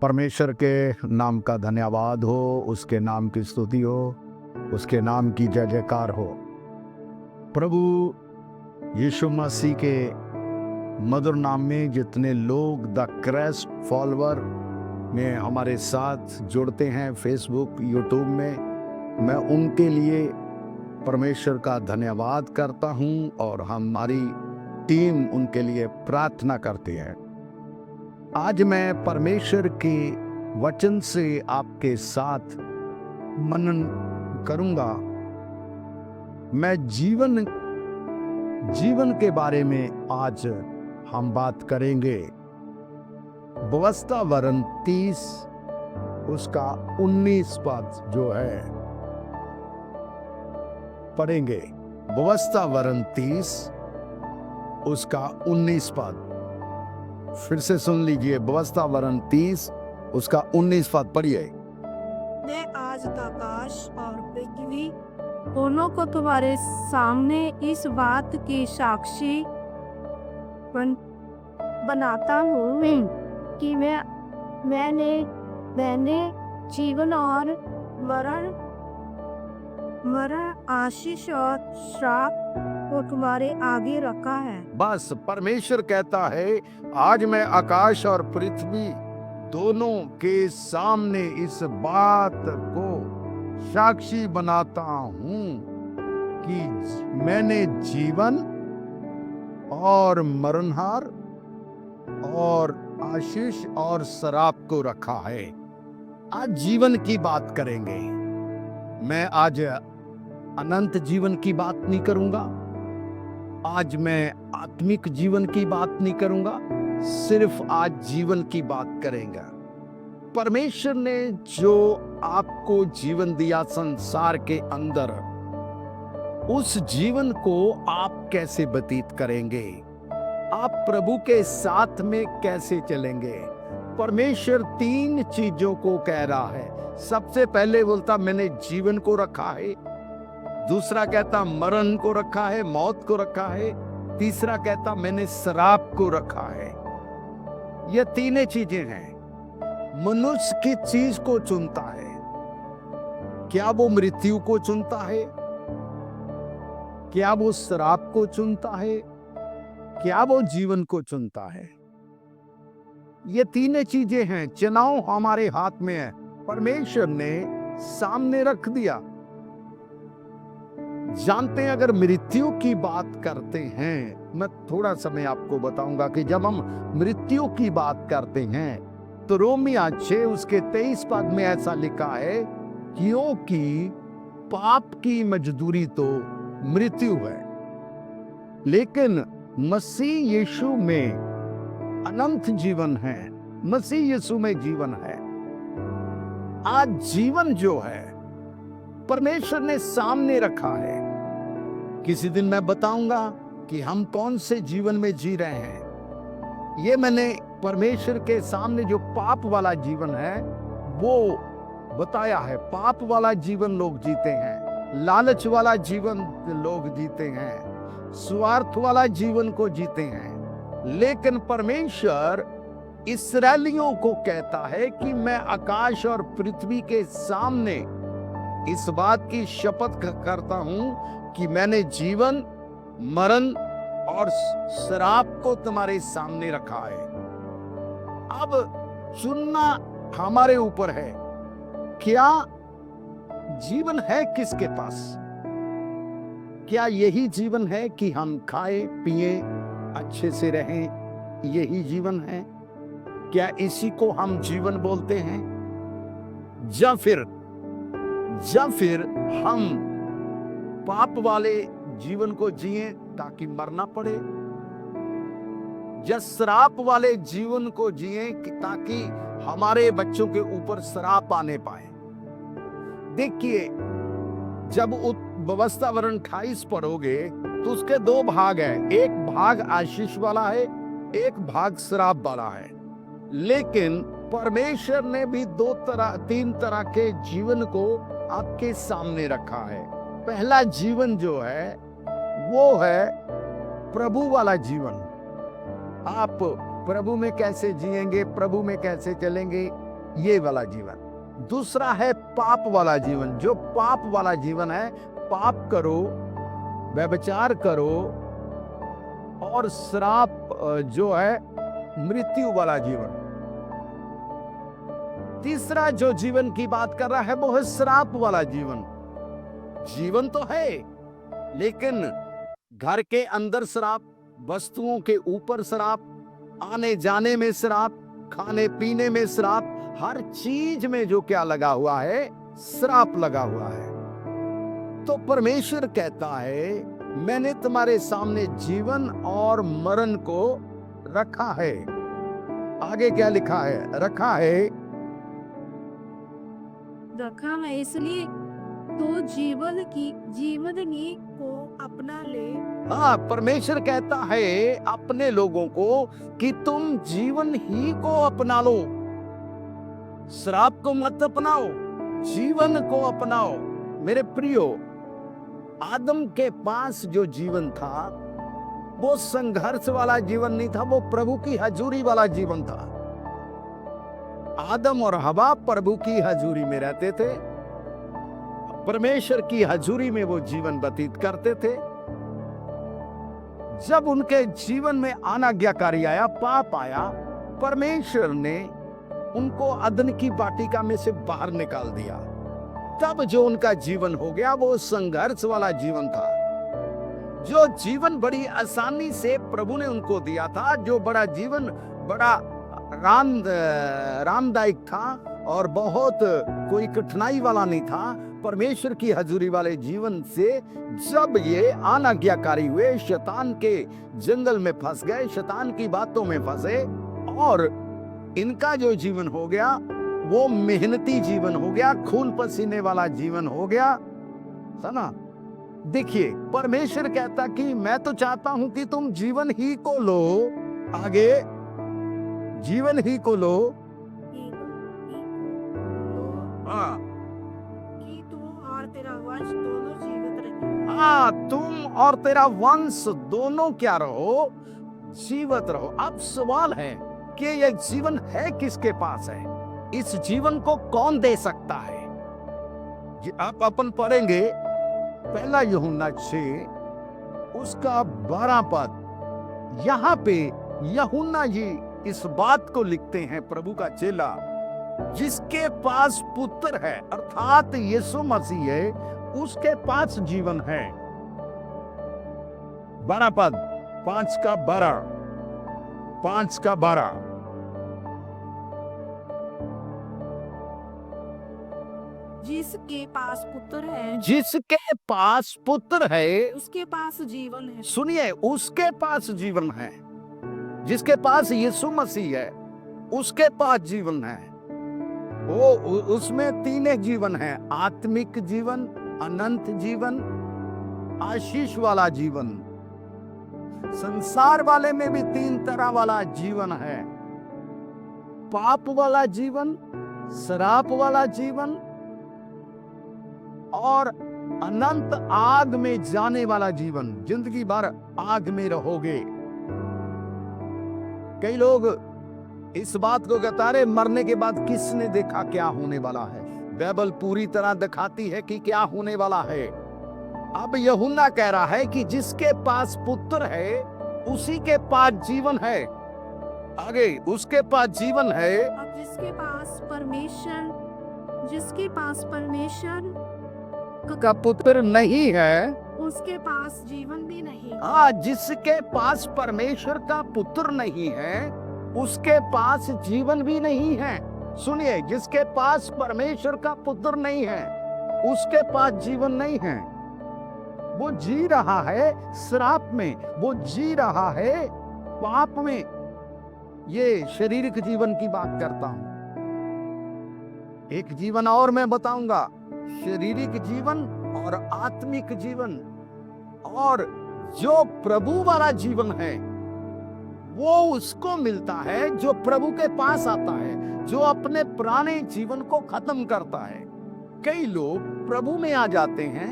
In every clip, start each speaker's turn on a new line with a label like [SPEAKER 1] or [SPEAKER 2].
[SPEAKER 1] परमेश्वर के नाम का धन्यवाद हो, उसके नाम की स्तुति हो, उसके नाम की जय जयकार हो। प्रभु यीशु मसीह के मधुर नाम में जितने लोग द क्राइस्ट फॉलोअर में हमारे साथ जुड़ते हैं फेसबुक यूट्यूब में, मैं उनके लिए परमेश्वर का धन्यवाद करता हूं और हमारी टीम उनके लिए प्रार्थना करती है। आज मैं परमेश्वर के वचन से आपके साथ मनन करूंगा। मैं जीवन के बारे में आज हम बात करेंगे। व्यवस्थावरण 30 उसका 19 पद जो है पढ़ेंगे। व्यवस्थावरण 30 उसका 19 पद फिर से सुन लीजिए। व्यवस्थावरण 30 उसका 19 पद पढ़िए।
[SPEAKER 2] मैं आज आकाश और पृथ्वी दोनों को तुम्हारे सामने इस बात की साक्षी बनाता हूँ कि मैंने जीवन और मरण आशीष और श्राप को तुम्हारे आगे रखा है।
[SPEAKER 1] बस परमेश्वर कहता है, आज मैं आकाश और पृथ्वी दोनों के सामने इस बात को साक्षी बनाता हूं कि मैंने जीवन और मरणहार और आशीष और श्राप को रखा है। आज जीवन की बात करेंगे। मैं आज अनंत जीवन की बात नहीं करूंगा, आज मैं आत्मिक जीवन की बात नहीं करूंगा, सिर्फ आज जीवन की बात करेंगे। परमेश्वर ने जो आपको जीवन दिया संसार के अंदर, उस जीवन को आप कैसे व्यतीत करेंगे, आप प्रभु के साथ में कैसे चलेंगे। परमेश्वर 3 चीजों को कह रहा है। सबसे पहले बोलता मैंने जीवन को रखा है, दूसरा कहता मरण को रखा है, मौत को रखा है, तीसरा कहता मैंने श्राप को रखा है। ये 3 चीजें हैं। मनुष्य किस चीज को चुनता है? क्या वो मृत्यु को चुनता है? क्या वो श्राप को चुनता है? क्या वो जीवन को चुनता है? ये 3 चीजें हैं। चुनाव हमारे हाथ में है, परमेश्वर ने सामने रख दिया। जानते हैं, अगर मृत्यु की बात करते हैं, मैं थोड़ा समय आपको बताऊंगा कि जब हम मृत्यु की बात करते हैं तो रोमिया 6 उसके 23 पद में ऐसा लिखा है, क्योंकि पाप की मजदूरी तो मृत्यु है, लेकिन मसीह यीशु में अनंत जीवन है। मसीह यीशु में जीवन है। आज जीवन जो है परमेश्वर ने सामने रखा है। किसी दिन मैं बताऊंगा कि हम कौन से जीवन में जी रहे हैं। ये मैंने परमेश्वर के सामने जो पाप वाला जीवन है वो बताया है। पाप वाला जीवन लोग जीते हैं, लालच वाला जीवन लोग जीते हैं, स्वार्थ वाला जीवन को जीते हैं। लेकिन परमेश्वर इस्राएलियों को कहता है कि मैं आकाश और पृथ्वी के सामने इस बात की शपथ करता हूं कि मैंने जीवन, मरण और श्राप को तुम्हारे सामने रखा है। अब चुनना हमारे ऊपर है। क्या जीवन है किसके पास? क्या यही जीवन है कि हम खाए पिए अच्छे से रहें, यही जीवन है? क्या इसी को हम जीवन बोलते हैं? या फिर हम पाप वाले जीवन को जिए ताकि मरना पड़े, या श्राप वाले जीवन को जिए ताकि हमारे बच्चों के ऊपर श्राप आने पाए। देखिए, जब व्यवस्थावरण 28 पढ़ोगे तो उसके 2 भाग हैं। एक भाग आशीष वाला है, एक भाग श्राप वाला है। लेकिन परमेश्वर ने भी 3 तरह के जीवन को आपके सामने रखा है। पहला जीवन जो है वो है प्रभु वाला जीवन। आप प्रभु में कैसे जिएंगे, प्रभु में कैसे चलेंगे, ये वाला जीवन। दूसरा है पाप वाला जीवन। जो पाप वाला जीवन है, पाप करो, व्यभिचार करो और श्राप जो है मृत्यु वाला जीवन। तीसरा जो जीवन की बात कर रहा है वो है श्राप वाला जीवन। जीवन तो है लेकिन घर के अंदर श्राप, वस्तुओं के ऊपर श्राप, आने जाने में श्राप, खाने पीने में श्राप, हर चीज में जो क्या लगा हुआ है, श्राप लगा हुआ है। तो परमेश्वर कहता है मैंने तुम्हारे सामने जीवन और मरण को रखा है। आगे क्या लिखा है? रखा है
[SPEAKER 2] इसलिए तो जीवन ही को अपना ले।
[SPEAKER 1] हाँ, परमेश्वर कहता है अपने लोगों को कि तुम जीवन ही को अपना लो, श्राप को मत अपनाओ, जीवन को अपनाओ। मेरे प्रियो, आदम के पास जो जीवन था वो संघर्ष वाला जीवन नहीं था, वो प्रभु की हजूरी वाला जीवन था। आदम और हवा प्रभु की हजूरी में रहते थे, परमेश्वर की हजूरी में वो जीवन व्यतीत करते थे। जब उनके जीवन में अनाज्ञाकारी आया, पाप आया, परमेश्वर ने उनको अदन की वाटिका में से बाहर निकाल दिया। तब जो उनका जीवन हो गया वो संघर्ष वाला जीवन था। जो जीवन बड़ी आसानी से प्रभु ने उनको दिया था, जो बड़ा जीवन बड़ा रामदायक था और बहुत कोई कठिनाई वाला नहीं था, परमेश्वर की हजूरी वाले जीवन से जब ये अनाज्ञाकारी हुए, शैतान के जंगल में फंस गए, शैतान की बातों में फंसे और इनका जो जीवन हो गया वो मेहनती जीवन हो गया, खून पसीने वाला जीवन हो गया। सुना? देखिए, परमेश्वर कहता कि मैं तो चाहता हूं कि तुम जीवन ही को लो। आगे, जीवन ही को लो। हाँ,
[SPEAKER 2] कि तुम और तेरा वंश दोनों जीवित रहे।
[SPEAKER 1] हाँ, तुम और तेरा वंश दोनों क्या रहो? जीवित रहो। अब सवाल है कि यह जीवन है किसके पास है? इस जीवन को कौन दे सकता है? आप अपन पढ़ेंगे पहला यूहन्ना 6 उसका 12 पद। यहाँ पे यूहन्ना जी इस बात को लिखते हैं, प्रभु का चेला जिसके पास पुत्र है अर्थात यीशु मसीह है, उसके पास जीवन है। 12 पद, 5 का 12, 5 का 12।
[SPEAKER 2] जिसके पास पुत्र है,
[SPEAKER 1] जिसके पास पुत्र है
[SPEAKER 2] उसके पास जीवन है।
[SPEAKER 1] सुनिए, उसके पास जीवन है। जिसके पास यीशु मसीह है उसके पास जीवन है। वो उसमें 3 जीवन है, आत्मिक जीवन, अनंत जीवन, आशीष वाला जीवन। संसार वाले में भी 3 तरह वाला जीवन है, पाप वाला जीवन, श्राप वाला जीवन और अनंत आग में जाने वाला जीवन। जिंदगी भर आग में रहोगे। कई लोग इस बात को कहता है मरने के बाद किसने देखा क्या होने वाला है? बाइबल पूरी तरह दिखाती है कि क्या होने वाला है। अब यूहन्ना कह रहा है कि जिसके पास पुत्र है उसी के पास जीवन है। आगे, उसके पास जीवन है।
[SPEAKER 2] अब जिसके पास परमेश्वर
[SPEAKER 1] का पुत्र नहीं है
[SPEAKER 2] उसके पास जीवन भी नहीं।
[SPEAKER 1] हाँ, जिसके पास परमेश्वर का पुत्र नहीं है उसके पास जीवन भी नहीं है। सुनिए, जिसके पास परमेश्वर का पुत्र नहीं है उसके पास जीवन नहीं है। वो जी रहा है श्राप में, वो जी रहा है पाप में। ये शारीरिक जीवन की बात करता हूं। एक जीवन और मैं बताऊंगा, शारीरिक जीवन और आत्मिक जीवन। और जो प्रभु वाला जीवन है वो उसको मिलता है जो प्रभु के पास आता है, जो अपने पुराने जीवन को खत्म करता है। कई लोग प्रभु में आ जाते हैं,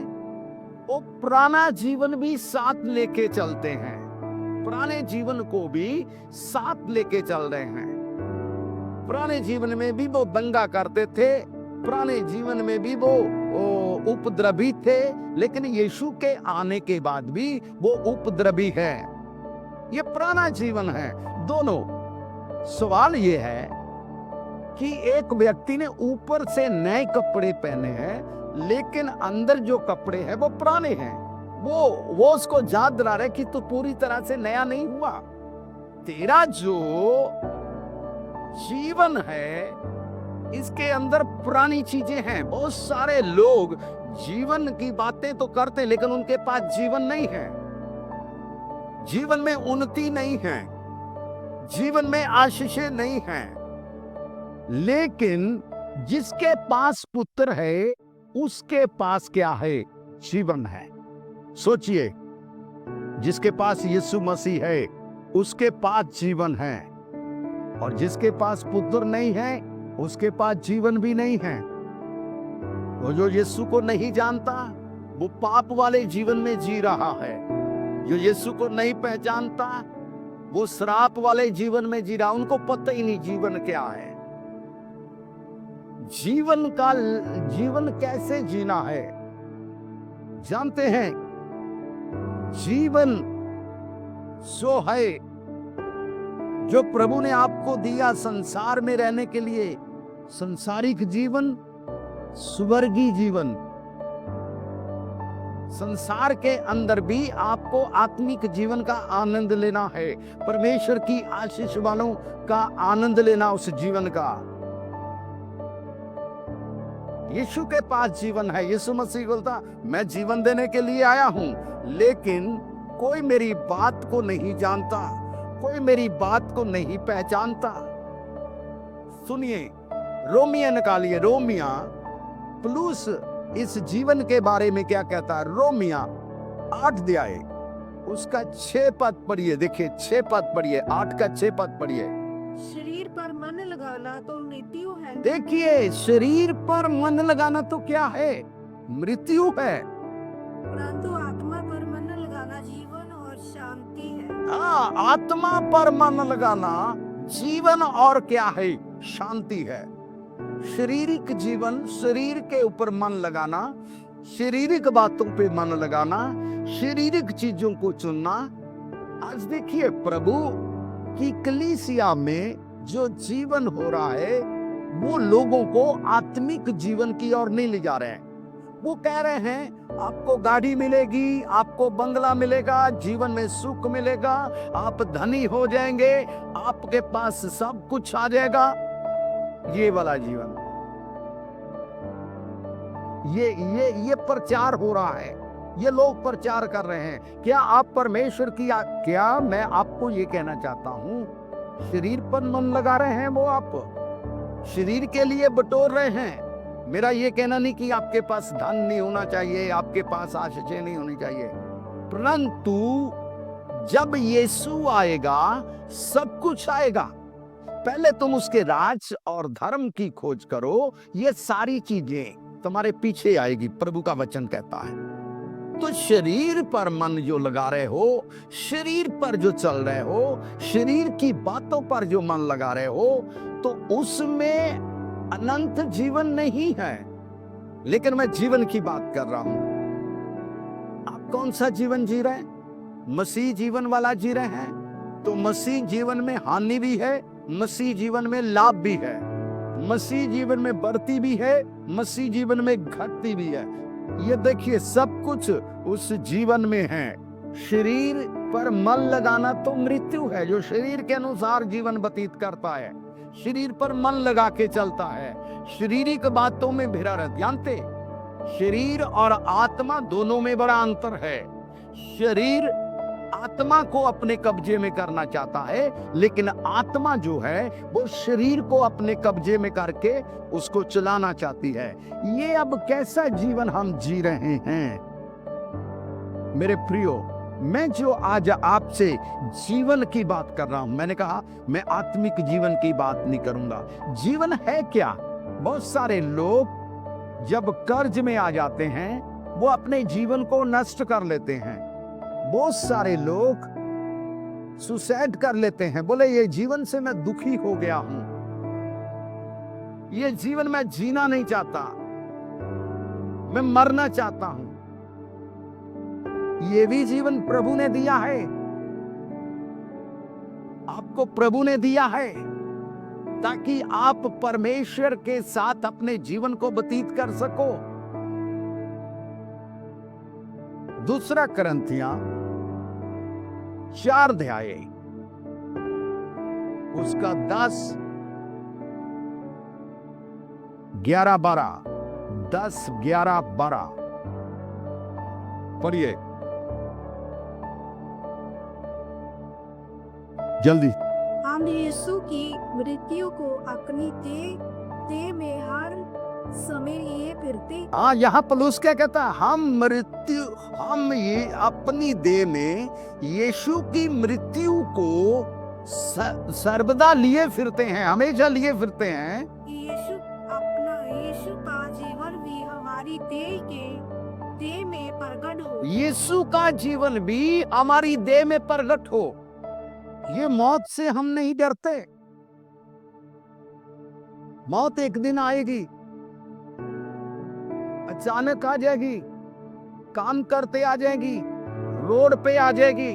[SPEAKER 1] वो पुराना जीवन भी साथ लेके चलते हैं, पुराने जीवन को भी साथ लेके चल रहे हैं। पुराने जीवन में भी वो दंगा करते थे, पुराने जीवन में भी वो उपद्रवी थे, लेकिन यीशु के आने के बाद भी वो उपद्रवी है। ये पुराना जीवन है दोनों। सवाल ये है कि एक व्यक्ति ने ऊपर से नए कपड़े पहने हैं, लेकिन अंदर जो कपड़े हैं वो पुराने हैं। वो उसको याद दिला रहे कि तू पूरी तरह से नया नहीं हुआ। तेरा जो जीवन है इसके अंदर पुरानी चीजें हैं। बहुत सारे लोग जीवन की बातें तो करते, लेकिन उनके पास जीवन नहीं है, जीवन में उन्नति नहीं है, जीवन में आशीषें नहीं है। लेकिन जिसके पास पुत्र है उसके पास क्या है? जीवन है। सोचिए, जिसके पास यीशु मसीह है उसके पास जीवन है, और जिसके पास पुत्र नहीं है उसके पास जीवन भी नहीं है। वो जो यीशु को नहीं जानता वो पाप वाले जीवन में जी रहा है। जो यीशु को नहीं पहचानता वो श्राप वाले जीवन में जी रहा। उनको पता ही नहीं जीवन क्या है, जीवन कैसे जीना है। जानते हैं, जीवन जो है, जो प्रभु ने आपको दिया संसार में रहने के लिए, संसारिक जीवन, स्वर्गीय जीवन। संसार के अंदर भी आपको आत्मिक जीवन का आनंद लेना है, परमेश्वर की आशीष वालों का आनंद लेना उस जीवन का। यीशु के पास जीवन है। यीशु मसीह बोलता, मैं जीवन देने के लिए आया हूं, लेकिन कोई मेरी बात को नहीं जानता, कोई मेरी बात को नहीं पहचानता। सुनिए, रोमिया निकालिए, रोमिया प्लस इस जीवन के बारे में क्या कहता है। रोमिया 8 अध्याय उसका 6 पद पढ़िए। देखिए 6 पद पढ़िए, 8 का 6 पद पढ़िए।
[SPEAKER 2] शरीर पर मन लगाना तो मृत्यु है।
[SPEAKER 1] देखिए, शरीर पर मन लगाना तो क्या है? मृत्यु है।
[SPEAKER 2] परंतु आत्मा पर मन लगाना जीवन और शांति है।
[SPEAKER 1] हाँ, आत्मा पर मन लगाना जीवन और क्या है? शांति है। शारीरिक जीवन, शरीर के ऊपर मन लगाना, शारीरिक बातों पे मन लगाना, शारीरिक चीजों को चुनना। आज देखिए, प्रभु की कलीसिया में जो जीवन हो रहा है वो लोगों को आत्मिक जीवन की ओर नहीं ले जा रहे हैं। वो कह रहे हैं आपको गाड़ी मिलेगी, आपको बंगला मिलेगा, जीवन में सुख मिलेगा, आप धनी हो जाएंगे, आपके पास सब कुछ आ जाएगा। ये वाला जीवन, ये प्रचार हो रहा है, ये लोग प्रचार कर रहे हैं। क्या आप परमेश्वर की क्या मैं आपको ये कहना चाहता हूं, शरीर पर मन लगा रहे हैं वो आप शरीर के लिए बटोर रहे हैं। मेरा ये कहना नहीं कि आपके पास धन नहीं होना चाहिए, आपके पास आशीषें नहीं होनी चाहिए, परंतु जब यीशु आएगा सब कुछ आएगा। पहले तुम उसके राज और धर्म की खोज करो, ये सारी चीजें तुम्हारे पीछे आएगी, प्रभु का वचन कहता है। तो शरीर पर मन जो लगा रहे हो, शरीर पर जो चल रहे हो, शरीर की बातों पर जो मन लगा रहे हो, तो उसमें अनंत जीवन नहीं है। लेकिन मैं जीवन की बात कर रहा हूं। आप कौन सा जीवन जी रहे हैं? मसीह जीवन वाला जी रहे हैं। तो मसीह जीवन में हानि भी है, मसीह जीवन में लाभ भी है, मसीह जीवन में बढ़ती भी है, मसीह जीवन में घटती भी है। ये देखिए, सब कुछ उस जीवन में है। शरीर पर मन लगाना तो मृत्यु है। जो शरीर के अनुसार जीवन व्यतीत करता है, शरीर पर मन लगा के चलता है, शारीरिक बातों में भिड़ा रहता। जानते, शरीर और आत्मा दोनों में बड़ा अंतर है। शरीर आत्मा को अपने कब्जे में करना चाहता है, लेकिन आत्मा जो है वो शरीर को अपने कब्जे में करके उसको चलाना चाहती है। ये अब कैसा जीवन हम जी रहे हैं मेरे प्रियो। मैं जो आज आपसे जीवन की बात कर रहा हूं, मैंने कहा मैं आत्मिक जीवन की बात नहीं करूंगा। जीवन है क्या? बहुत सारे लोग जब कर्ज में आ जाते हैं वो अपने जीवन को नष्ट कर लेते हैं। बहुत सारे लोग सुसाइड कर लेते हैं, बोले ये जीवन से मैं दुखी हो गया हूं। ये जीवन मैं जीना नहीं चाहता, मैं मरना चाहता हूं। ये भी जीवन प्रभु ने दिया है, आपको प्रभु ने दिया है, ताकि आप परमेश्वर के साथ अपने जीवन को व्यतीत कर सको। दूसरा करंथियां 4 अध्याय उसका 10, 11, 12, 10, 11, 12 पढ़िए जल्दी।
[SPEAKER 2] हम यीशु की मृत्यु को अपनी देह में हर समय लिए फिरते।
[SPEAKER 1] हाँ, यहाँ पौलुस क्या कहता है, हम ये अपनी देह में यीशु की मृत्यु को सर्वदा लिए फिरते हैं, हमेशा लिए फिरते हैं।
[SPEAKER 2] यीशु का जीवन भी हमारी देह में प्रकट हो।
[SPEAKER 1] यीशु का जीवन भी हमारी देह में प्रकट हो। ये मौत से हम नहीं डरते। मौत एक दिन आएगी, अचानक आ जाएगी, काम करते आ जाएगी, रोड पे आ जाएगी।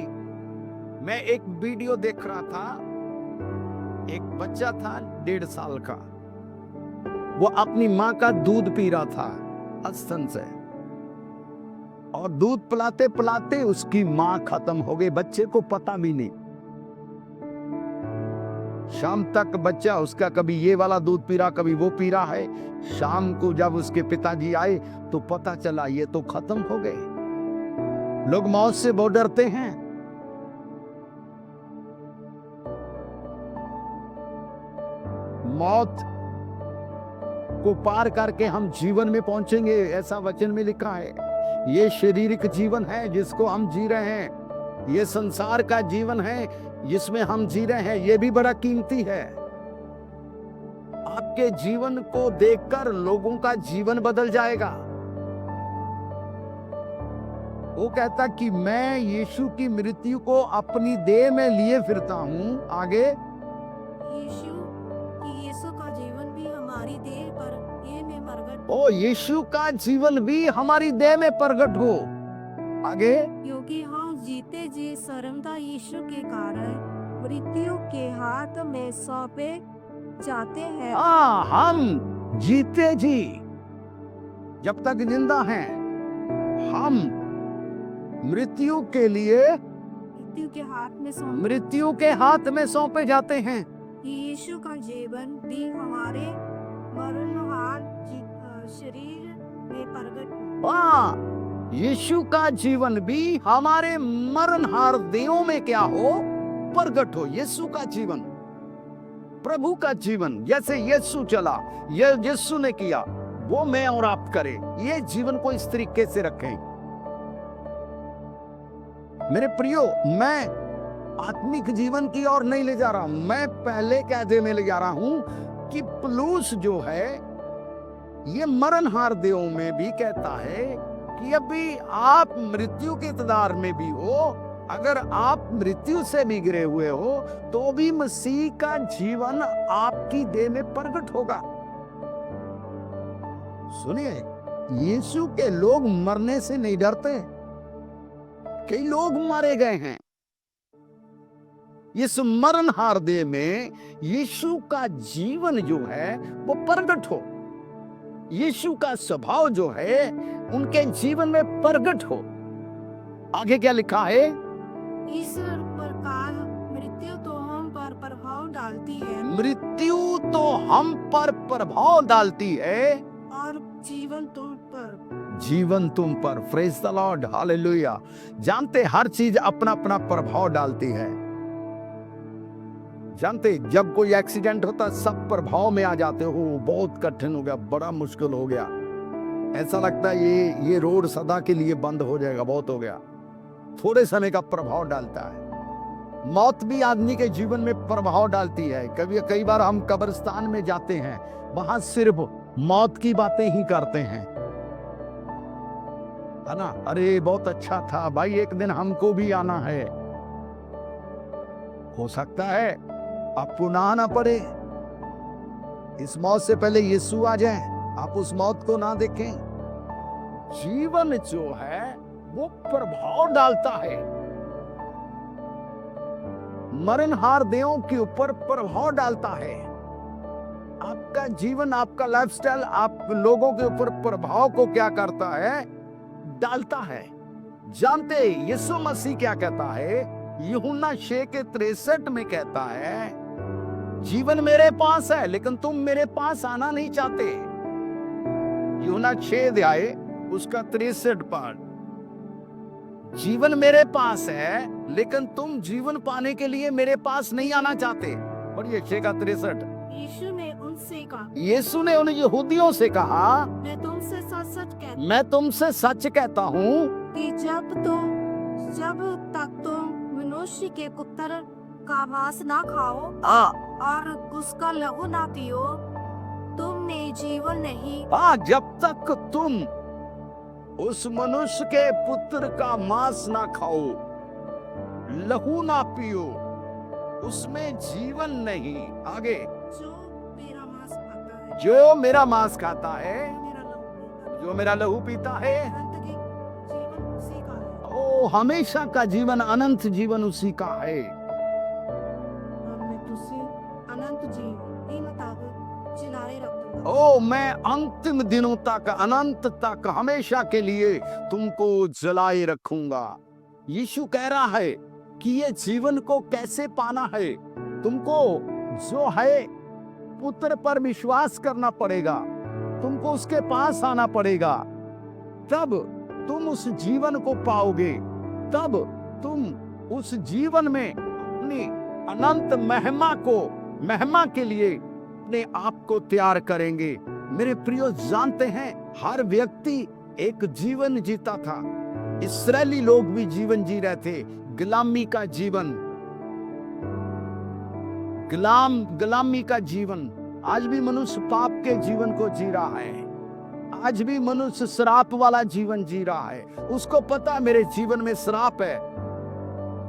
[SPEAKER 1] मैं एक वीडियो देख रहा था, एक बच्चा था 1.5 साल का, वो अपनी माँ का दूध पी रहा था स्तन से, और दूध पिलाते पिलाते उसकी माँ खत्म हो गई, बच्चे को पता भी नहीं। शाम तक बच्चा उसका कभी ये वाला दूध पी रहा, कभी वो पी रहा है। शाम को जब उसके पिताजी आए तो पता चला ये तो खत्म हो गए। लोग मौत से बहुत डरते हैं। मौत को पार करके हम जीवन में पहुंचेंगे, ऐसा वचन में लिखा है। ये शारीरिक जीवन है जिसको हम जी रहे हैं, ये संसार का जीवन है जिसमें हम जी रहे हैं, ये भी बड़ा कीमती है। आपके जीवन को देखकर लोगों का जीवन बदल जाएगा। वो कहता कि मैं यीशु की मृत्यु को अपनी देह में लिए फिरता हूं। आगे,
[SPEAKER 2] यीशु का जीवन भी हमारी देह में प्रकट
[SPEAKER 1] हो। यीशु का जीवन भी हमारी देह में प्रकट हो। आगे,
[SPEAKER 2] क्योंकि हम जीते जी सर्वदा यीशु के कारण मृत्यु के हाथ में सौंपे जाते हैं।
[SPEAKER 1] हम जीते जी जब तक जिंदा हैं, हम मृत्यु के हाथ में सौंपे जाते हैं।
[SPEAKER 2] यीशु का जीवन भी हमारे मरणहार शरीर में प्रकट।
[SPEAKER 1] यीशु का जीवन भी हमारे मरणहार देहों में क्या हो, प्रकट हो। यीशु का जीवन, प्रभु का जीवन, जैसे यीशु चला, ये यीशु ने किया, वो मैं और आप करें। ये जीवन को इस तरीके से रखें। मेरे प्रियो, मैं आत्मिक जीवन की ओर नहीं ले जा रहा हूं, मैं पहले कहते में ले जा रहा हूं कि पौलुस जो है ये मरणहार देहों में भी कहता है कि अभी आप मृत्यु के इंतजार में भी हो, अगर आप मृत्यु से भी गिरे हुए हो तो भी मसीह का जीवन आपकी देह में प्रकट होगा। सुनिए, यीशु के लोग मरने से नहीं डरते। कई लोग मारे गए हैं। इस मरणहार देह में यीशु का जीवन जो है वो प्रकट हो, यीशु का स्वभाव जो है उनके जीवन में प्रकट हो। आगे क्या लिखा है?
[SPEAKER 2] इस प्रकार मृत्यु तो हम पर प्रभाव डालती है,
[SPEAKER 1] मृत्यु तो हम पर प्रभाव डालती है,
[SPEAKER 2] और जीवन तुम पर। Praise the Lord, hallelujah. जानते, हर चीज अपना अपना प्रभाव डालती है। जानते, जब कोई एक्सीडेंट होता है सब प्रभाव में आ जाते हो, बहुत कठिन हो गया, बड़ा मुश्किल हो गया, ऐसा लगता है ये रोड सदा के लिए बंद हो जाएगा, बहुत हो गया। थोड़े समय का प्रभाव डालता है। मौत भी आदमी के जीवन में प्रभाव डालती है। कई बार हम कब्रिस्तान में जाते हैं, वहां सिर्फ मौत की बातें ही करते हैं, है ना। अरे बहुत अच्छा था भाई, एक दिन हमको भी आना है। हो सकता है अब पुनः ना पड़े,
[SPEAKER 1] इस मौत से पहले यीशु आ जाए, आप उस मौत को ना देखें। जीवन जो है वो प्रभाव डालता है, मरणहार देहों के ऊपर प्रभाव डालता है। आपका जीवन, आपका लाइफस्टाइल आप लोगों के ऊपर प्रभाव को क्या करता है? डालता है। जानते यीशु मसीह क्या कहता है? यूहन्ना 6:63 में कहता है, जीवन मेरे पास है लेकिन तुम मेरे पास आना नहीं चाहते। यूहन्ना 6 उसका 63 पद। जीवन मेरे पास है लेकिन तुम जीवन पाने के लिए मेरे पास नहीं आना चाहते। पढ़िए 6:63। यीशु ने उन यहूदियों से कहा,
[SPEAKER 3] मैं
[SPEAKER 1] तुमसे सच कहता हूँ
[SPEAKER 3] कि जब तक तुम मनुष्य के पुत्र का मांस ना खाओ और उसका लहू ना पियो, तुमने जीवन नहीं।
[SPEAKER 1] जब तक तुम उस मनुष्य के पुत्र का मांस ना खाओ, लहू ना पियो, उसमें जीवन नहीं। आगे, जो मेरा मांस खाता है, जो मेरा लहू पीता है, ओ हमेशा का जीवन, अनंत जीवन उसी का है। ओ मैं अंतिम दिनों तक, अनंत तक, हमेशा के लिए तुमको जलाए रखूंगा। यीशु कह रहा है कि ये जीवन को कैसे पाना है। तुमको जो है पुत्र पर विश्वास करना पड़ेगा, तुमको उसके पास आना पड़ेगा, तब तुम उस जीवन को पाओगे। तब तुम उस जीवन में अपनी अनंत महिमा के लिए अपने आप को तैयार करेंगे। मेरे प्रियो, जानते हैं हर व्यक्ति एक जीवन जीता था। इस्राएली लोग भी जीवन जी रहे थे, गुलामी का जीवन, गुलामी का जीवन। आज भी मनुष्य पाप के जीवन को जी रहा है। आज भी मनुष्य श्राप वाला जीवन जी रहा है। उसको पता मेरे जीवन में श्राप है।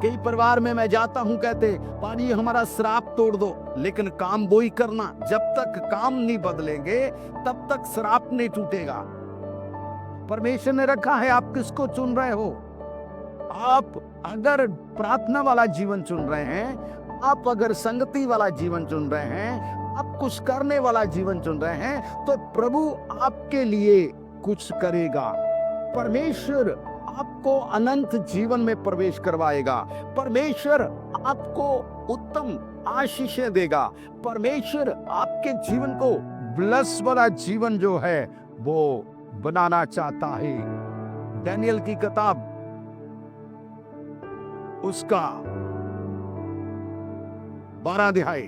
[SPEAKER 1] कई परिवार में मैं जाता हूं, कहते पानी हमारा श्राप तोड़ दो, लेकिन काम वही करना। जब तक काम नहीं बदलेंगे तब तक श्राप नहीं टूटेगा। परमेश्वर ने रखा है, आप किसको चुन रहे हो? आप अगर प्रार्थना वाला जीवन चुन रहे हैं, आप अगर संगति वाला जीवन चुन रहे हैं, आप कुछ करने वाला जीवन चुन रहे हैं, तो प्रभु आपके लिए कुछ करेगा। परमेश्वर आपको अनंत जीवन में प्रवेश करवाएगा। परमेश्वर आपको उत्तम आशीषें देगा। परमेश्वर आपके जीवन को ब्लेस वाला जीवन जो है वो बनाना चाहता है। दानियल की किताब उसका 12 अध्याय,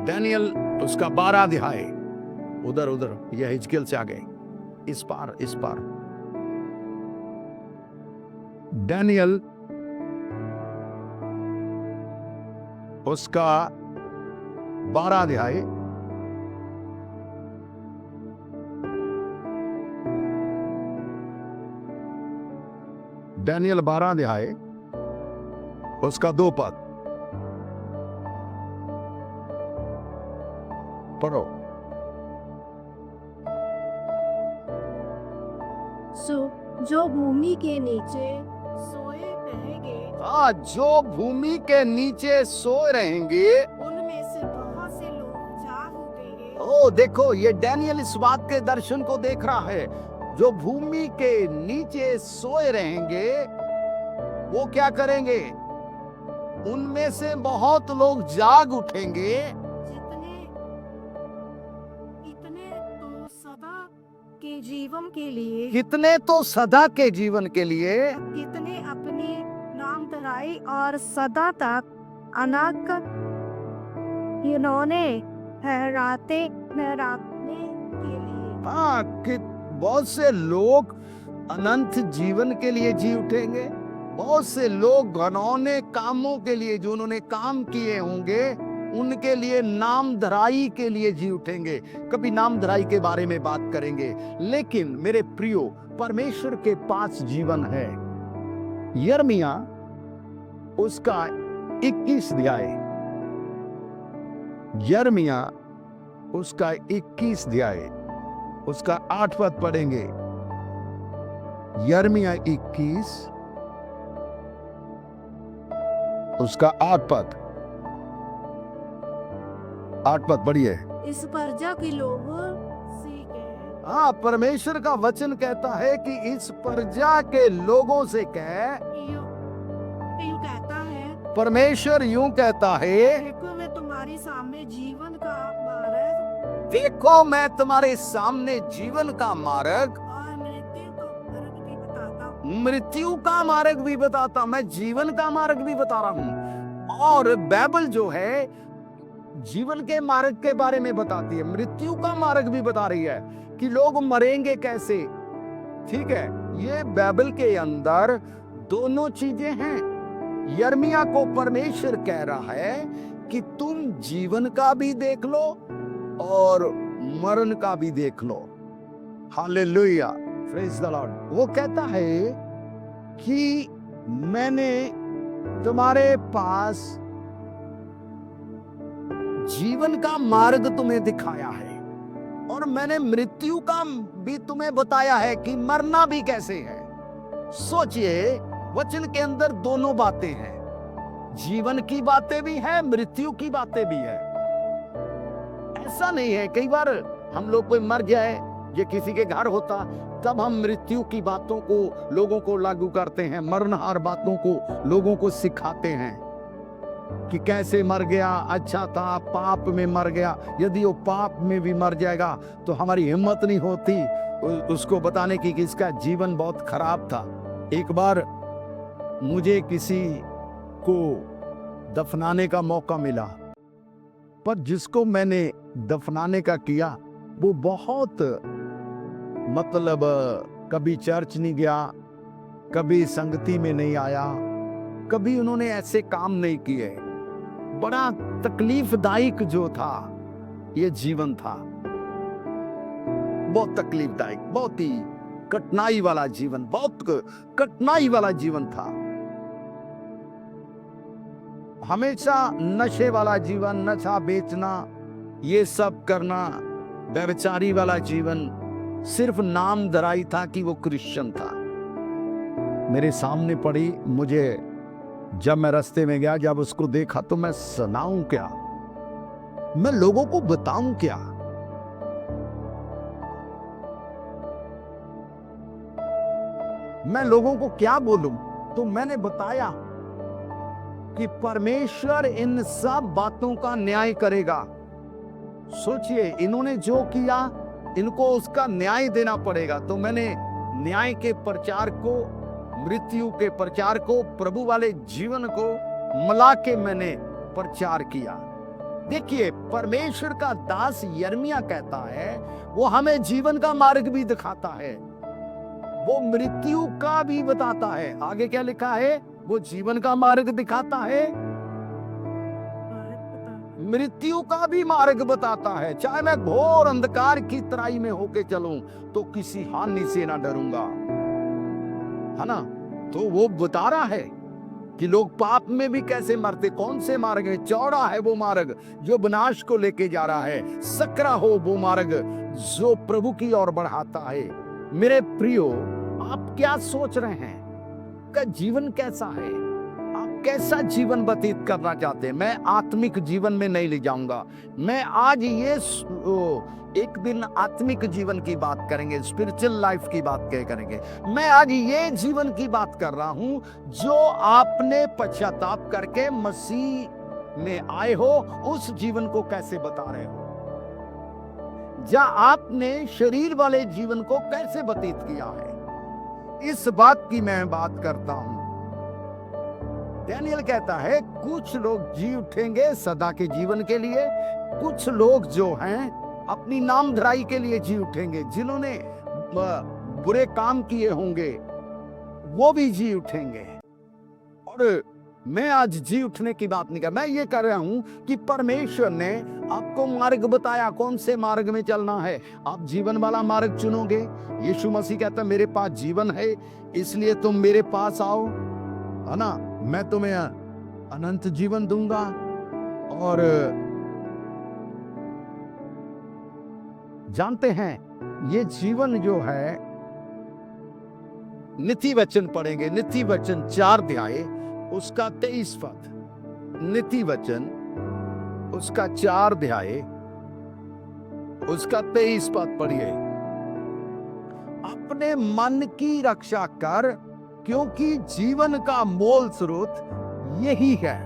[SPEAKER 1] दानियल उसका 12 अध्याय, उधर यह हिजकियेल से आ गए, इस पार दानियल उसका 12 अध्याय, दानियल 12 अध्याय उसका 2 पद पढ़ो।
[SPEAKER 3] जो भूमि के नीचे सोए रहेंगे,
[SPEAKER 1] जो भूमि के नीचे सोए रहेंगे,
[SPEAKER 3] उनमें से बहुत से लोग जाग उठेंगे।
[SPEAKER 1] ओ देखो, ये दानियल इस बात के दर्शन को देख रहा है। जो भूमि के नीचे सोए रहेंगे वो क्या करेंगे? उनमें से बहुत लोग जाग उठेंगे। कितने तो सदा के जीवन के लिए,
[SPEAKER 3] कितने अपनी नामधराई और सदा तक अनक इन्होंने ठहराने के लिए।
[SPEAKER 1] बहुत से लोग अनंत जीवन के लिए जी उठेंगे। बहुत से लोग घनौने कामों के लिए, जो उन्होंने काम किए होंगे, उनके लिए नामधराई के लिए जी उठेंगे। कभी नामधराई के बारे में बात करेंगे। लेकिन मेरे प्रियो, परमेश्वर के पास जीवन है। यिर्मयाह उसका 21 अध्याय, यिर्मयाह उसका 21 अध्याय उसका 8 पद पढ़ेंगे। यिर्मयाह 21 उसका 8 पद पढ़िए।
[SPEAKER 3] इस प्रजा के लोग सीखे।
[SPEAKER 1] हाँ, परमेश्वर का वचन कहता है कि इस प्रजा के लोगों से कह,
[SPEAKER 3] यूं कहता है,
[SPEAKER 1] परमेश्वर यूं कहता है,
[SPEAKER 3] देखो मैं तुम्हारे सामने जीवन का मार्ग
[SPEAKER 1] देखो मैं तुम्हारे सामने जीवन का मार्ग
[SPEAKER 3] और मृत्यु का मार्ग भी बताता हूँ।
[SPEAKER 1] मृत्यु का मार्ग भी बताता, मैं जीवन का मार्ग भी बता रहा हूं। और बाइबल जो है जीवन के मार्ग के बारे में बताती है, मृत्यु का मार्ग भी बता रही है कि लोग मरेंगे कैसे। ठीक है, ये बाइबल के अंदर दोनों चीजें हैं। यिर्मयाह को परमेश्वर कह रहा है कि तुम जीवन का भी देख लो और मरण का भी देख लो। Hallelujah, praise the lord. वो कहता है कि मैंने तुम्हारे पास जीवन का मार्ग तुम्हें दिखाया है और मैंने मृत्यु का भी तुम्हें बताया है कि मरना भी कैसे है। सोचिए, वचन के अंदर दोनों बातें हैं, जीवन की बातें भी है, मृत्यु की बातें भी है। ऐसा नहीं है कई बार हम लोग कोई मर जाए, ये किसी के घर होता, तब हम मृत्यु की बातों को लोगों को लागू करते हैं, मरणहार बातों को लोगों को सिखाते हैं कि कैसे मर गया, अच्छा था, पाप में मर गया। यदि वो पाप में भी मर जाएगा तो हमारी हिम्मत नहीं होती उसको बताने की कि इसका जीवन बहुत खराब था। एक बार मुझे किसी को दफनाने का मौका मिला, पर जिसको मैंने दफनाने का किया वो बहुत मतलब कभी चर्च नहीं गया, कभी संगति में नहीं आया, कभी उन्होंने ऐसे काम नहीं किए। बड़ा तकलीफदायक जो था ये जीवन था, बहुत तकलीफदायक, बहुत ही कठिनाई वाला जीवन, बहुत कठिनाई वाला जीवन था। हमेशा नशे वाला जीवन, नशा बेचना, ये सब करना, व्यभिचारी वाला जीवन, सिर्फ नाम धराई था कि वो क्रिश्चियन था। मेरे सामने पड़ी, मुझे जब मैं रास्ते में गया, जब उसको देखा तो मैं सुनाऊं क्या, मैं लोगों को बताऊं क्या। मैं लोगों को क्या बोलूं। तो मैंने बताया कि परमेश्वर इन सब बातों का न्याय करेगा। सोचिए, इन्होंने जो किया इनको उसका न्याय देना पड़ेगा। तो मैंने न्याय के प्रचार को, मृत्यु के प्रचार को, प्रभु वाले जीवन को मिला के मैंने प्रचार किया। देखिए, परमेश्वर का दास यिर्मयाह कहता है वो हमें जीवन का मार्ग भी दिखाता है, वो मृत्यु का भी बताता है। आगे क्या लिखा है? वो जीवन का मार्ग दिखाता है, मृत्यु का भी मार्ग बताता है। चाहे मैं घोर अंधकार की तराई में होके चलूं तो किसी हानि से ना डरूंगा, है ना। तो वो बता रहा है कि लोग पाप में भी कैसे मरते, कौन से मार्ग है। चौड़ा है वो मार्ग जो विनाश को लेके जा रहा है, सकरा हो वो मार्ग जो प्रभु की ओर बढ़ाता है। मेरे प्रियो, आप क्या सोच रहे हैं? आपका जीवन कैसा है? आप कैसा जीवन व्यतीत करना चाहते हैं? मैं आत्मिक जीवन में नहीं ले जाऊंगा। मैं आज ये एक दिन आत्मिक जीवन की बात करेंगे, स्पिरिचुअल लाइफ की बात करेंगे। मैं आज ये जीवन की बात कर रहा हूं जो आपने पश्चाताप करके मसीह में आए हो, उस जीवन को कैसे बता रहे हो। या आपने शरीर वाले जीवन को कैसे व्यतीत किया है, इस बात की मैं बात करता हूं। डैनियल कहता है कुछ लोग जी उठेंगे सदा के जीवन के लिए, कुछ लोग जो हैं अपनी नामधराई के लिए जी उठेंगे। जिन्होंने बुरे काम किए होंगे वो भी जी उठेंगे। और मैं आज जी उठने की बात नहीं कर, मैं ये कर रहा हूं कि परमेश्वर ने आपको मार्ग बताया, कौन से मार्ग में चलना है। आप जीवन वाला मार्ग चुनोगे। यीशु मसीह कहता है मेरे पास जीवन है, इसलिए तुम मेरे पास आओ, है ना, मैं तुम्हें अनंत जीवन दूंगा। और जानते हैं ये जीवन जो है, नीति वचन पढ़ेंगे, नीति वचन 4 अध्याय उसका 23 पद, नीति वचन उसका 4 अध्याय उसका 23 पद पढ़िए। अपने मन की रक्षा कर, क्योंकि जीवन का मूल स्रोत यही है।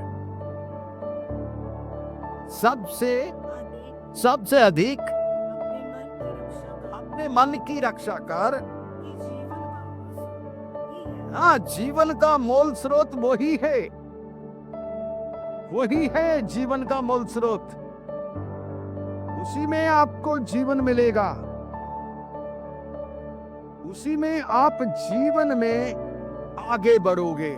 [SPEAKER 1] सबसे अधिक अपने मन की रक्षा कर। हाँ, जीवन का मूल स्रोत वही है जीवन का मूल स्रोत। उसी में आपको जीवन मिलेगा, उसी में आप जीवन में आगे बढ़ोगे,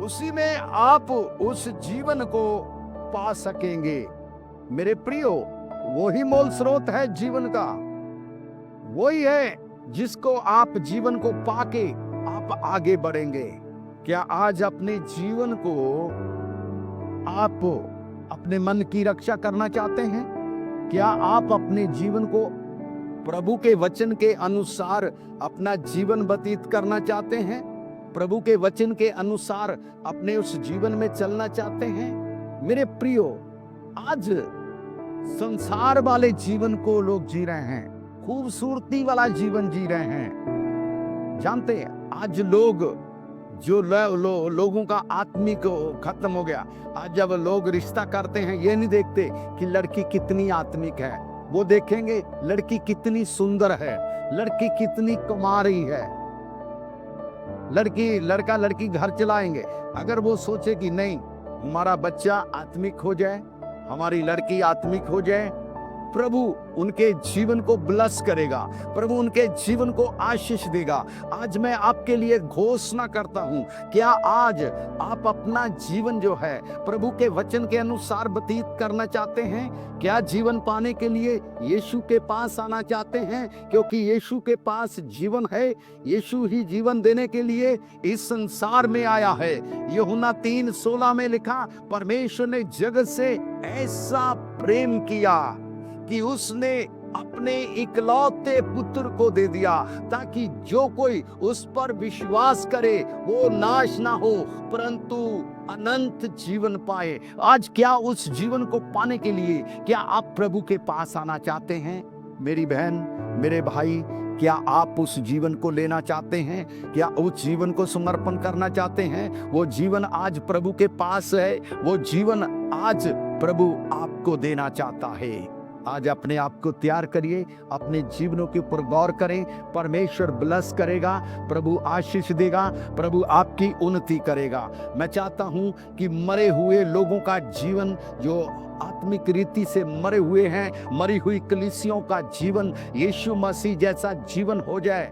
[SPEAKER 1] उसी में आप उस जीवन को पा सकेंगे। मेरे प्रियो, वही मूल स्रोत है जीवन का, वही है जिसको आप जीवन को पाके आप आगे बढ़ेंगे। क्या आज अपने जीवन को आप अपने मन की रक्षा करना चाहते हैं? क्या आप अपने जीवन को प्रभु के वचन के अनुसार अपना जीवन व्यतीत करना चाहते हैं? प्रभु के वचन के अनुसार अपने उस जीवन में चलना चाहते हैं? मेरे प्रियो, आज संसार वाले जीवन को लोग जी रहे हैं, खूबसूरती वाला जीवन जी रहे हैं। जानते हैं, आज लोग जो लोगों का आत्मिक खत्म हो गया। आज जब लोग रिश्ता करते हैं, ये नहीं देखते कि लड़की कितनी आत्मिक है, वो देखेंगे लड़की कितनी सुंदर है, लड़की कितनी कमा रही है। लड़का लड़की घर चलाएंगे, अगर वो सोचे कि नहीं हमारा बच्चा आत्मिक हो जाए, हमारी लड़की आत्मिक हो जाए, प्रभु उनके जीवन को ब्लेस करेगा, प्रभु उनके जीवन को आशीष देगा। आज मैं आपके लिए घोषणा करता हूं, क्या आज आप अपना जीवन जो है प्रभु के वचन के अनुसार व्यतीत करना चाहते हैं? क्या जीवन पाने के लिए यीशु के पास आना चाहते हैं? क्योंकि यीशु के पास जीवन है, यीशु ही जीवन देने के लिए इस संसार में आया है। यूहन्ना 3:16 में लिखा, परमेश्वर ने जगत से ऐसा प्रेम किया कि उसने अपने इकलौते पुत्र को दे दिया, ताकि जो कोई उस पर विश्वास करे वो नाश ना हो परंतु अनंत जीवन पाए। आज क्या उस जीवन को पाने के लिए क्या आप प्रभु के पास आना चाहते हैं? मेरी बहन, मेरे भाई, क्या आप उस जीवन को लेना चाहते हैं? क्या उस जीवन को समर्पण करना चाहते हैं? वो जीवन आज प्रभु के पास है, वो जीवन आज प्रभु आपको देना चाहता है। आज अपने आप को तैयार करिए, अपने जीवनों के ऊपर गौर करें। परमेश्वर ब्लेस करेगा, प्रभु आशीष देगा, प्रभु आपकी उन्नति करेगा। मैं चाहता हूं कि मरे हुए लोगों का जीवन, जो आत्मिक रीति से मरे हुए हैं, मरी हुई कलीसियों का जीवन यीशु मसीह जैसा जीवन हो जाए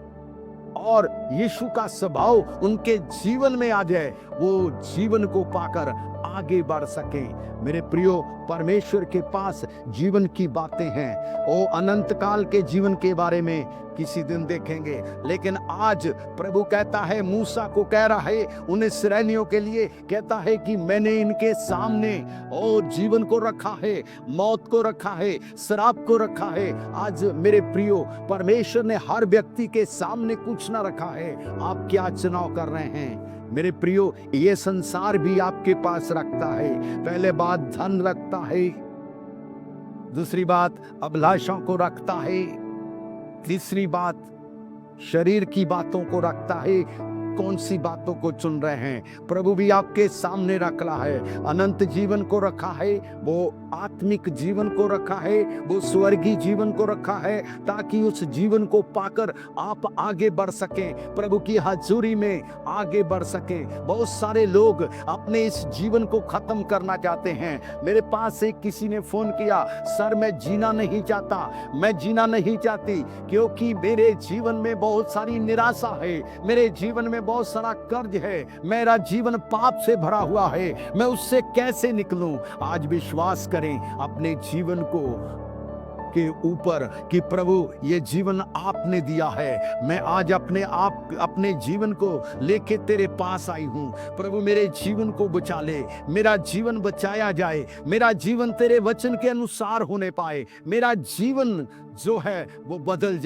[SPEAKER 1] और यीशु का स्वभाव उनके जीवन में आ जाए, वो जीवन को पाकर आगे बढ़ सके। मेरे प्रियो, परमेश्वर के पास जीवन की बातें हैं। वो अनंत काल के जीवन के बारे में किसी दिन देखेंगे, लेकिन आज प्रभु कहता है, मूसा को कह रहा है, उन इस्राएलियों के लिए कहता है कि मैंने इनके सामने और जीवन को रखा है, मौत को रखा है, श्राप को रखा है। आज मेरे प्रियो, परमेश्वर ने हर व्यक्ति के सामने कुछ ना रखा है। आप क्या चुनाव कर रहे हैं? मेरे प्रियो, ये संसार भी आपके पास रखता है। पहले बात धन रखता है, दूसरी बात अभिलाषाओं को रखता है, तीसरी बात शरीर की बातों को रखता है। कौन सी बातों को चुन रहे हैं? प्रभु भी आपके सामने रख रहा है। अनंत जीवन को रखा है, वो आत्मिक जीवन को रखा है, वो स्वर्गीय जीवन को रखा है, ताकि उस जीवन को पाकर आप आगे बढ़ सकें, प्रभु की हजूरी में आगे बढ़ सकें। बहुत सारे लोग अपने इस जीवन को खत्म करना चाहते हैं। मेरे पास एक किसी ने फोन किया, सर मैं जीना नहीं चाहता, मैं जीना नहीं चाहती, क्योंकि मेरे जीवन में बहुत सारी निराशा है, मेरे जीवन में बहुत सारा कर्ज है, मेरा जीवन पाप से भरा हुआ है, मैं उससे कैसे निकलूं? आज विश्वास करें, अपने जीवन को के ऊपर कि प्रभु ये जीवन आपने दिया है, मैं आज अपने जीवन को लेके तेरे पास आई हूँ। प्रभु मेरे जीवन को बचा ले, मेरा जीवन बचाया जाए, मेरा जीवन तेरे वचन के अनुसार होने पाए, मेरा जीवन जो है वो बदल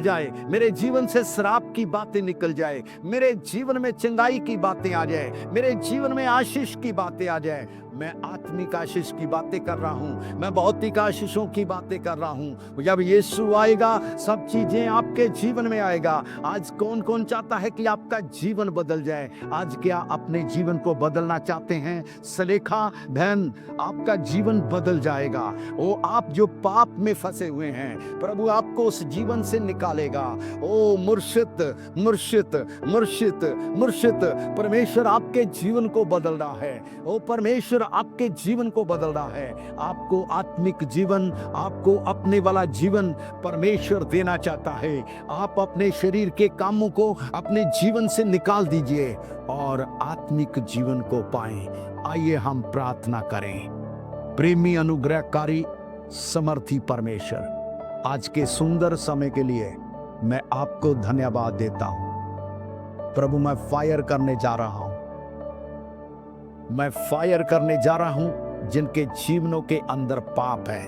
[SPEAKER 1] जाए, मेरे जीवन से श्राप की बातें निकल जाए, मेरे जीवन में चंगाई की बातें आ जाए, मेरे जीवन में आशीष की बातें आ जाए। मैं आत्मिक आशीष की बातें कर रहा हूँ, मैं भौतिक आशीषों की बातें कर रहा हूँ। जब यीशु आएगा सब चीजें आपके जीवन में आएगा। आज कौन कौन चाहता है कि आपका जीवन बदल जाए? आज क्या अपने जीवन को बदलना चाहते हैं? सलेखा बहन, आपका जीवन बदल जाएगा। ओ आप जो पाप में फंसे हुए हैं, प्रभु आपको उस जीवन से निकालेगा। ओ मुर्शिद मुर्शिद मुर्शिद मुर्शिद, परमेश्वर आपके जीवन को बदल रहा है। ओ परमेश्वर आपके जीवन को बदल रहा है। आपको आत्मिक जीवन, आपको अपने वाला जीवन परमेश्वर देना चाहता है। आप अपने शरीर के कामों को अपने जीवन से निकाल दीजिए और आत्मिक जीवन को पाएं। आइए हम प्रार्थना करें। प्रेमी अनुग्रहकारी समर्थी परमेश्वर, आज के सुंदर समय के लिए मैं आपको धन्यवाद देता हूं। प्रभु मैं फायर करने जा रहा हूं, मैं फायर करने जा रहा हूं जिनके जीवनों के अंदर पाप है।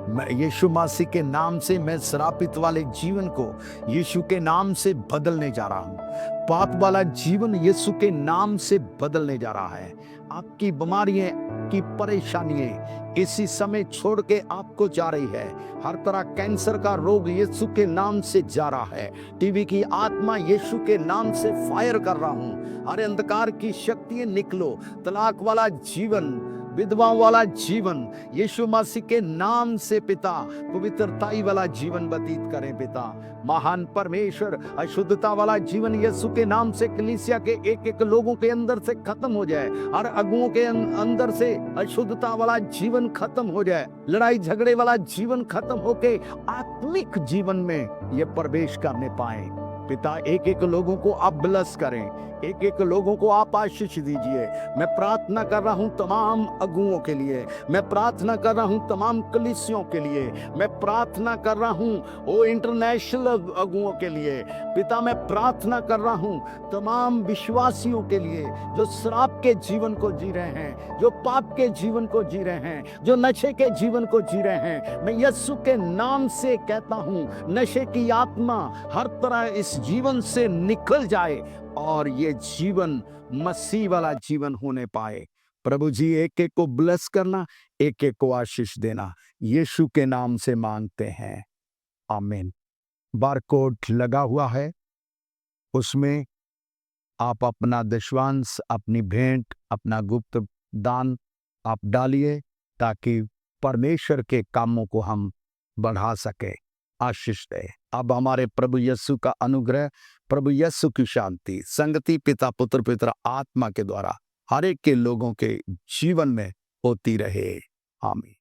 [SPEAKER 1] मैं यीशु मसीह के नाम से मैं श्रापित वाले जीवन को यीशु के नाम से बदलने जा रहा हूं। पाप वाला जीवन यीशु के नाम से बदलने जा रहा है। आपकी बीमारियां की परेशानियां इसी समय छोड़ के आपको जा रही है। हर तरह कैंसर का रोग यीशु के नाम से जा रहा है। टीबी की आत्मा यीशु के नाम से फायर कर रहा हूं। हर अंधकार की शक्तियां निकलो। तलाक वाला जीवन, विधवाओं वाला जीवन यीशु मसीह के नाम से पिता पवित्रताई वाला जीवन व्यतीत करें। पिता महान परमेश्वर, अशुद्धता वाला जीवन यीशु के नाम से कलीसिया के एक एक लोगों के अंदर से खत्म हो जाए। हर अगुओं के अंदर से अशुद्धता वाला जीवन खत्म हो जाए। लड़ाई झगड़े वाला जीवन खत्म होके आत्मिक जीवन में ये प्रवेश करने पाए। पिता एक एक लोगों को आप ब्लेस करें, एक एक लोगों को आप आशीष दीजिए। मैं प्रार्थना कर रहा हूं तमाम अगुओं के लिए, मैं प्रार्थना कर रहा हूं तमाम कलीसियों के लिए, मैं प्रार्थना कर रहा हूं वो इंटरनेशनल अगुओं के लिए। पिता मैं प्रार्थना कर रहा हूं तमाम विश्वासियों के लिए जो श्राप के जीवन को जी रहे हैं, जो पाप के जीवन को जी रहे हैं, जो नशे के जीवन को जी रहे हैं। मैं यीशु के नाम से कहता हूं नशे की आत्मा हर तरह इस जीवन से निकल जाए और ये जीवन मसीह वाला जीवन होने पाए। प्रभु जी एक एक को ब्लेस करना, एक एक को आशीष देना, यीशु के नाम से मांगते हैं, आमीन। बारकोड लगा हुआ है, उसमें आप अपना दशवांश, अपनी भेंट, अपना गुप्त दान आप डालिए ताकि परमेश्वर के कामों को हम बढ़ा सके, आशीष दे। अब हमारे प्रभु यीशु का अनुग्रह, प्रभु यीशु की शांति, संगति पिता पुत्र पवित्र आत्मा के द्वारा हर एक के लोगों के जीवन में होती रहे, आमीन।